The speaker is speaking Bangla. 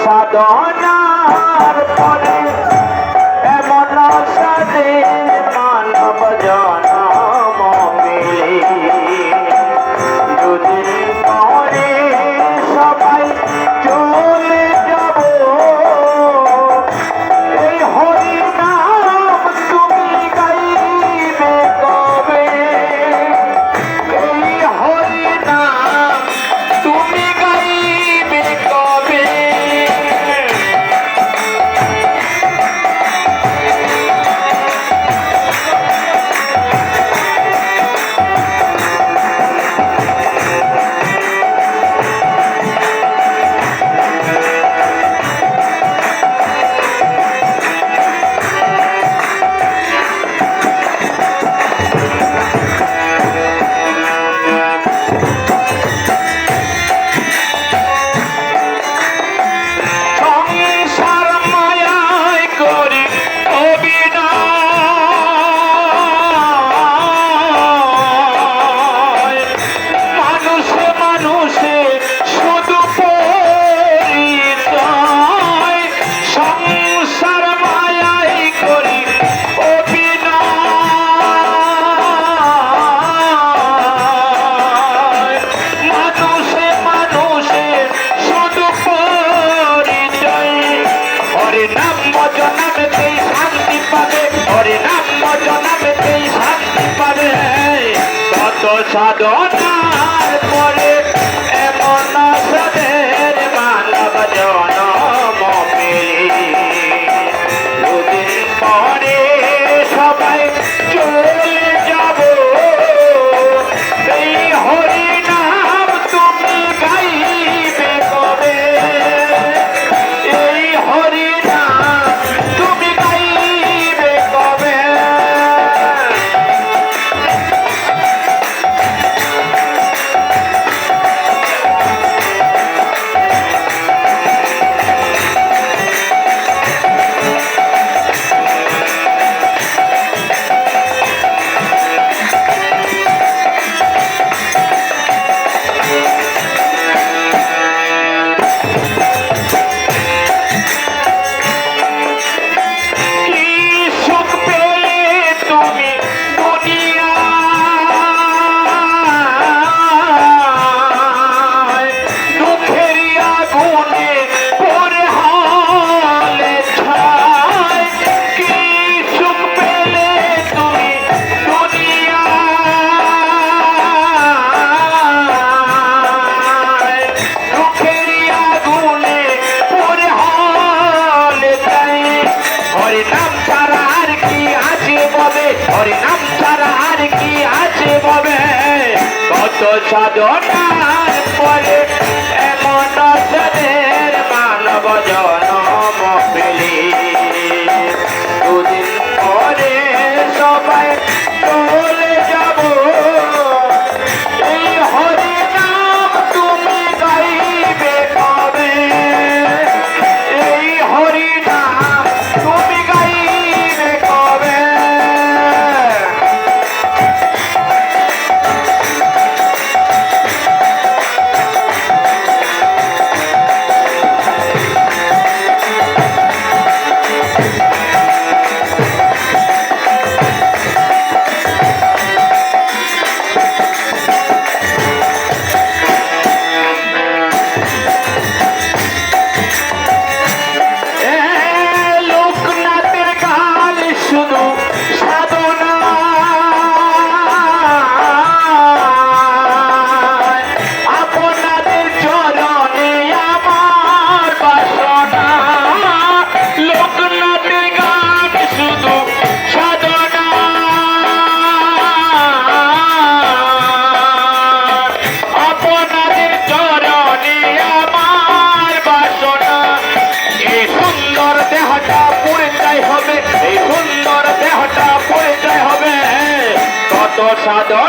সাধনার পরে এমন সাধে মানব জনম পেলে দুদিন পরে সবাই চলে যাব এই হরি নাম তুমি গাইবে কবে এই হরি নাম তুমি গাইবে কবে সাধনার পরে এমন সাধের মানব জনম পেলে দুদিন পরে সবাই চলে যাব এই হরি নাম তুমি গাইবে কবে এই হরি নাম তুমি গাইবে কবে সাধনার পরে এমন সাধের মানব জনম পেলে দুদিন পরে সবাই চলে যাব এই হরি নাম তুমি গাইবে কবে এই হরি নাম তুমি গাইবে কবে সাধন